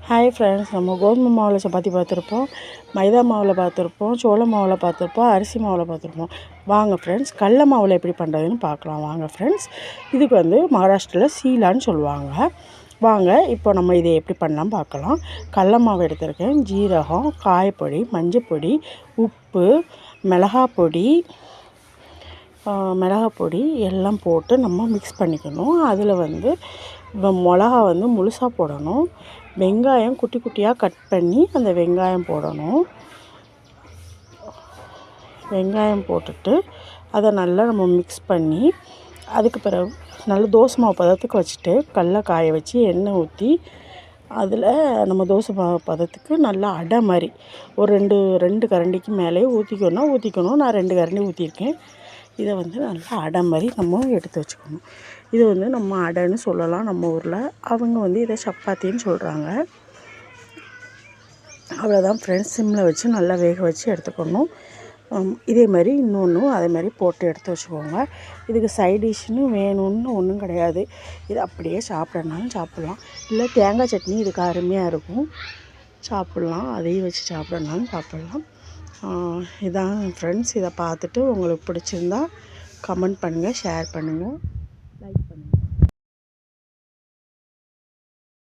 Hi friends, நம்ம கோதுமை மாவில் சப்பாத்தி பார்த்துருப்போம், மைதா மாவில் பார்த்துருப்போம், சோள மாவில் பார்த்துருப்போம், அரிசி மாவில் பார்த்துருப்போம். வாங்க ஃப்ரெண்ட்ஸ், கடல மாவில் எப்படி பண்ணுறதுன்னு பார்க்கலாம். வாங்க ஃப்ரெண்ட்ஸ், இதுக்கு மகாராஷ்டிராவில் சீலான்னு சொல்லுவாங்க. வாங்க இப்போ நம்ம இதை எப்படி பண்ணலாம் பார்க்கலாம். கடல மாவு எடுத்துருக்கேன், ஜீரகம், காயப்பொடி, மஞ்சப்பொடி, உப்பு, மிளகாப்பொடி எல்லாம் போட்டு நம்ம மிக்ஸ் பண்ணிக்கணும். அதில் மிளகா முழுசாக போடணும். வெங்காயம் குட்டி குட்டியாக கட் பண்ணி அந்த வெங்காயம் போடணும். வெங்காயம் போட்டுட்டு அதை நல்லா நம்ம மிக்ஸ் பண்ணி அதுக்கு பிறகு நல்லா தோசை மாவு பதத்துக்கு வச்சுட்டு கடல காய வச்சு எண்ணெய் ஊற்றி அதில் நம்ம தோசை மாவு பதத்துக்கு நல்லா அடை மாதிரி ஒரு ரெண்டு கரண்டிக்கு மேலே ஊற்றிக்கணும். நான் 2 கரண்டி ஊற்றிருக்கேன். இதை நல்லா அடை மாதிரி நம்ம எடுத்து வச்சுக்கணும். இது நம்ம அடைன்னு சொல்லலாம் நம்ம ஊரில். அவங்க இதை சப்பாத்தின்னு சொல்கிறாங்க. அவ்வளோதான் ஃப்ரெண்ட்ஸ். சிம்மில் வச்சு நல்லா வேக வச்சு எடுத்துக்கணும். இதே மாதிரி இன்னொன்றும் அதே மாதிரி போட்டு எடுத்து வச்சுக்கோங்க. இதுக்கு சைட் டிஷ்ஷுன்னு வேணும்னு ஒன்றும் கிடையாது. இது அப்படியே சாப்பிட்றனாலும் சாப்பிட்லாம், இல்லை தேங்காய் சட்னி இதுக்கு அருமையாக இருக்கும், சாப்பிட்லாம். அதையும் வச்சு சாப்பிட்றனாலும் சாப்பிட்லாம். இதான் ஃப்ரெண்ட்ஸ். இதை பார்த்துட்டு உங்களுக்கு பிடிச்சிருந்தா கமெண்ட் பண்ணுங்கள், ஷேர் பண்ணுங்கள்.